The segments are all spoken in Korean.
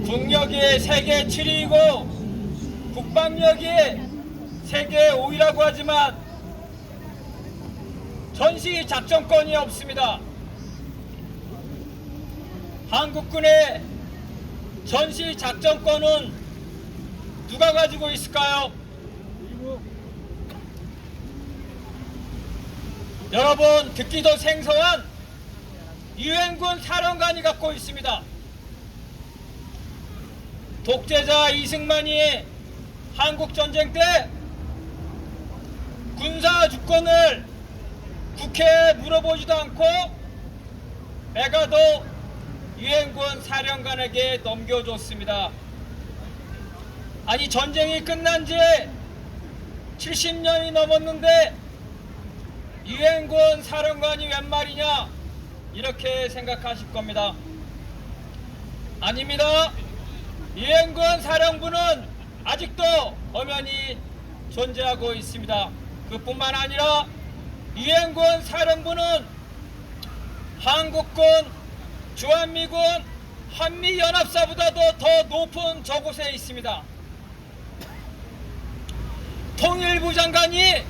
국력이 세계 7위이고 국방력이 세계 5위라고 하지만 전시 작전권이 없습니다. 한국군의 전시 작전권은 누가 가지고 있을까요? 여러분, 듣기도 생소한 유엔군 사령관이 갖고 있습니다. 독재자 이승만이 한국전쟁 때 군사 주권을 국회에 물어보지도 않고 메가도 유엔군 사령관에게 넘겨줬습니다. 아니, 전쟁이 끝난 지 70년이 넘었는데 유엔군 사령관이 웬 말이냐, 이렇게 생각하실 겁니다. 아닙니다. 유엔군 사령부는 아직도 엄연히 존재하고 있습니다. 그뿐만 아니라 유엔군 사령부는 한국군, 주한미군, 한미연합사보다도 더 높은 저곳에 있습니다. 통일부 장관이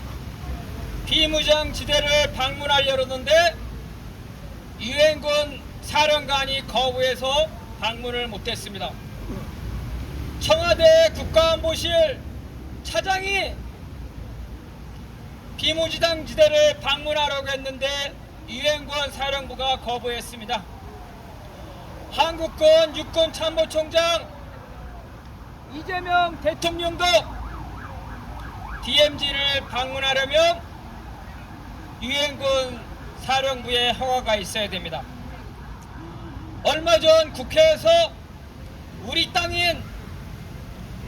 비무장지대를 방문하려는데 유엔군 사령관이 거부해서 방문을 못했습니다. 청와대 국가안보실 차장이 비무장지대를 방문하려고 했는데 유엔군 사령부가 거부했습니다. 한국군 육군참모총장 이재명 대통령도 DMZ를 방문하려면 유엔군 사령부의 허가가 있어야 됩니다. 얼마 전 국회에서 우리 땅인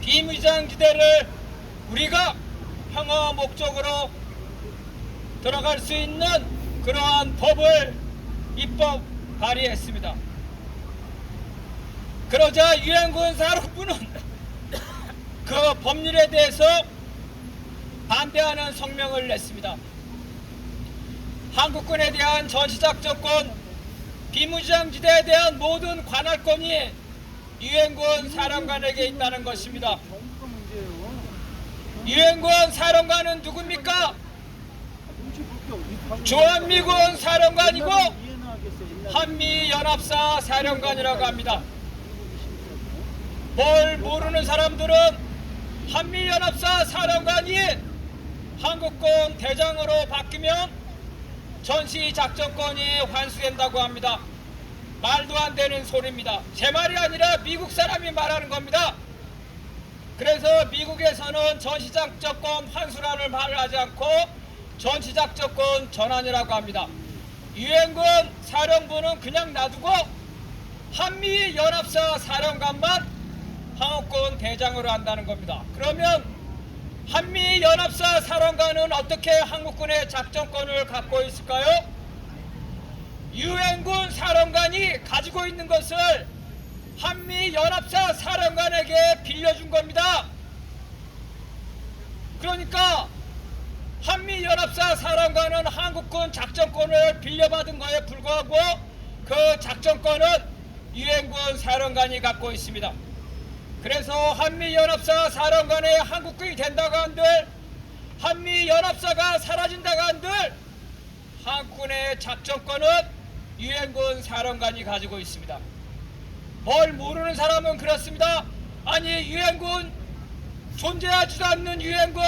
비무장지대를 우리가 평화 목적으로 들어갈 수 있는 그러한 법을 입법 발의했습니다. 그러자 유엔군 사령부는 그 법률에 대해서 반대하는 성명을 냈습니다. 한국군에 대한 전시작전권, 비무장지대에 대한 모든 관할권이 유엔군 사령관에게 있다는 것입니다. 유엔군 사령관은 누굽니까? 주한미군 사령관이고 한미연합사 사령관이라고 합니다. 뭘 모르는 사람들은 한미연합사 사령관이 한국군 대장으로 바뀌면 전시작전권이 환수된다고 합니다. 말도 안 되는 소리입니다. 제 말이 아니라 미국 사람이 말하는 겁니다. 그래서 미국에서는 전시작전권 환수라는 말을 하지 않고 전시작전권 전환이라고 합니다. 유엔군 사령부는 그냥 놔두고 한미연합사 사령관만 한국군 대장으로 한다는 겁니다. 그러면 한미연합사 사령관은 어떻게 한국군의 작전권을 갖고 있을까요? 유엔군 사령관이 가지고 있는 것을 한미연합사 사령관에게 빌려준 겁니다. 그러니까 한미연합사 사령관은 한국군 작전권을 빌려받은 거에 불과하고 그 작전권은 유엔군 사령관이 갖고 있습니다. 그래서 한미연합사 사령관의 한국군이 된다고 한들, 한미연합사가 사라진다고 한들 한국군의 작전권은 유엔군 사령관이 가지고 있습니다. 뭘 모르는 사람은 그렇습니다. 아니, 유엔군, 존재하지도 않는 유엔군,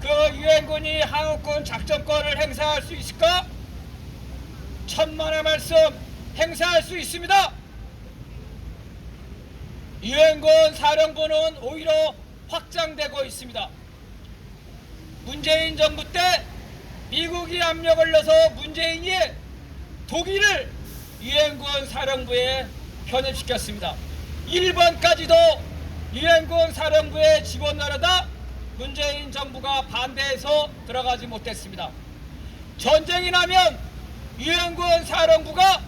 그 유엔군이 한국군 작전권을 행사할 수 있을까? 천만의 말씀, 행사할 수 있습니다. 유엔군 사령부는 오히려 확장되고 있습니다. 문재인 정부 때 미국이 압력을 넣어서 문재인이 독일을 유엔군 사령부에 편입시켰습니다. 일본까지도 유엔군 사령부에 집어넣으려다 문재인 정부가 반대해서 들어가지 못했습니다. 전쟁이 나면 유엔군 사령부가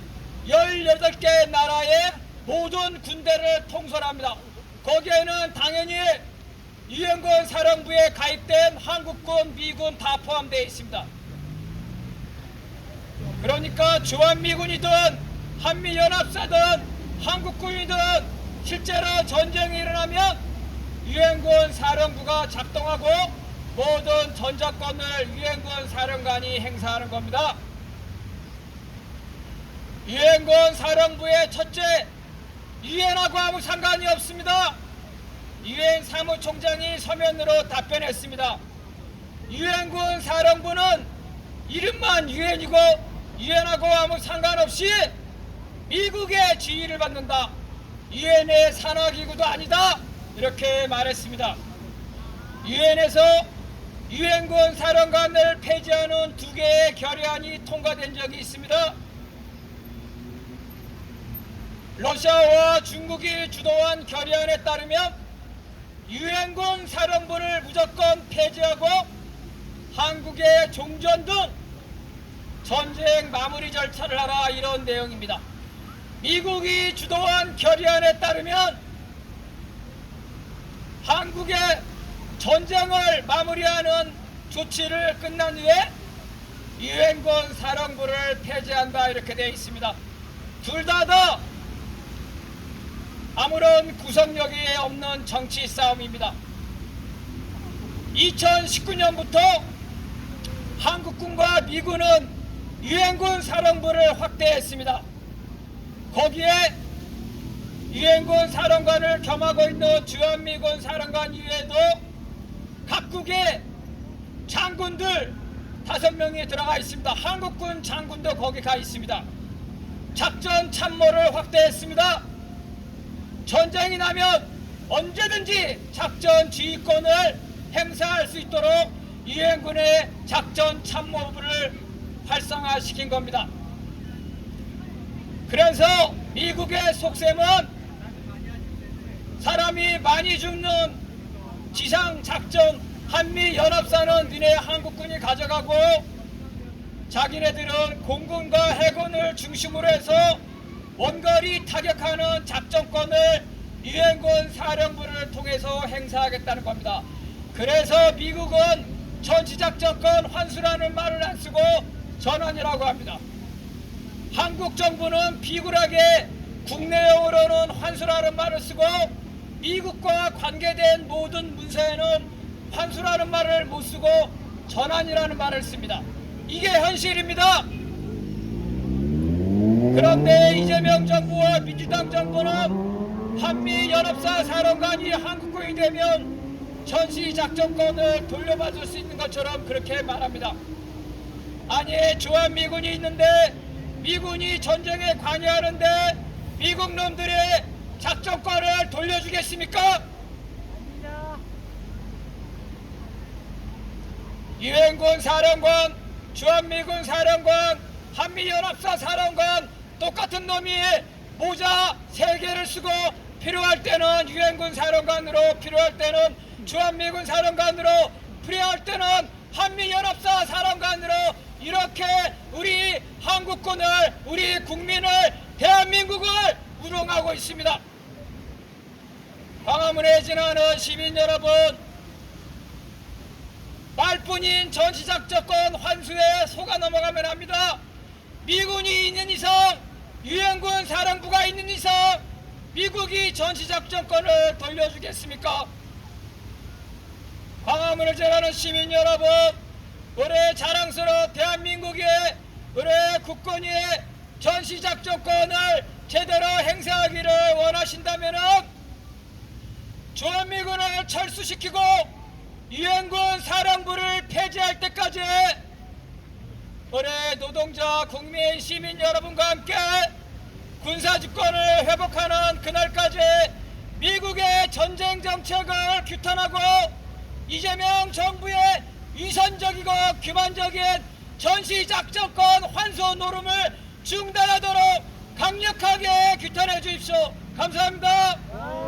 18개 나라의 모든 군대를 통솔합니다. 거기에는 당연히 유엔군 사령부에 가입된 한국군, 미군 다 포함되어 있습니다. 그러니까 주한미군이든 한미연합사든 한국군이든 실제로 전쟁이 일어나면 유엔군 사령부가 작동하고 모든 전자권을 유엔군 사령관이 행사하는 겁니다. 유엔군 사령부의 첫째, 유엔하고 아무 상관이 없습니다. 유엔 사무총장이 서면으로 답변했습니다. 유엔군 사령부는 이름만 유엔이고 유엔하고 아무 상관없이 미국의 지휘를 받는다. 유엔의 산하기구도 아니다. 이렇게 말했습니다. 유엔에서 유엔군 사령관을 폐지하는 2개의 결의안이 통과된 적이 있습니다. 러시아와 중국이 주도한 결의안에 따르면 유엔군 사령부를 무조건 폐지하고 한국의 종전 등 전쟁 마무리 절차를 하라, 이런 내용입니다. 미국이 주도한 결의안에 따르면 한국의 전쟁을 마무리하는 조치를 끝난 후에 유엔군 사령부를 폐지한다, 이렇게 되어 있습니다. 둘 다 아무런 구속력이 없는 정치 싸움입니다. 2019년부터 한국군과 미군은 유엔군 사령부를 확대했습니다. 거기에 유엔군 사령관을 겸하고 있는 주한미군 사령관 이외에도 각국의 장군들 5명이 들어가 있습니다. 한국군 장군도 거기 가 있습니다. 작전 참모를 확대했습니다. 전쟁이 나면 언제든지 작전 지휘권을 행사할 수 있도록 유엔군의 작전 참모부를 활성화시킨 겁니다. 그래서 미국의 속셈은 사람이 많이 죽는 지상작전 한미연합사는 니네 한국군이 가져가고 자기네들은 공군과 해군을 중심으로 해서 원거리 타격하는 작전권을 유엔군 사령부를 통해서 행사하겠다는 겁니다. 그래서 미국은 전시작전권 환수라는 말을 안 쓰고 전환이라고 합니다. 한국 정부는 비굴하게 국내용으로는 환수라는 말을 쓰고 미국과 관계된 모든 문서에는 환수라는 말을 못 쓰고 전환이라는 말을 씁니다. 이게 현실입니다. 그런데 이재명 정부와 민주당 정부는 한미연합사 사령관이 한국군이 되면 전시작전권을 돌려받을 수 있는 것처럼 그렇게 말합니다. 아니, 주한미군이 있는데 미군이 전쟁에 관여하는데 미국 놈들의 작전권을 돌려주겠습니까? 유엔군 사령관, 주한미군 사령관, 한미연합사 사령관 똑같은 놈이 모자 3개를 쓰고 필요할 때는 유엔군 사령관으로, 필요할 때는 주한미군 사령관으로, 필요할 때는 한미연합사 사령관으로 이렇게 우리 한국군을, 우리 국민을, 대한민국을 우롱하고 있습니다. 광화문에 지나는 시민 여러분, 말뿐인 전시작전권 환수에 속아 넘어가면 합니다. 미군이 있는 이상, 유엔군 사령부가 있는 이상 미국이 전시작전권을 돌려주겠습니까? 광화문을 지나는 시민 여러분, 올해 자랑스러운 대한민국의 올해 국군이 전시작전권을 제대로 행사하기를 원하신다면 주한미군을 철수시키고 유엔군 사령부를 폐지할 때까지 올해 노동자, 국민, 시민 여러분과 함께 군사집권을 회복하는 그날까지 미국의 전쟁 정책을 규탄하고 이재명 정부의 위선적이고 기만적인 전시작전권 환수 노름을 중단하도록 강력하게 규탄해 주십시오. 감사합니다.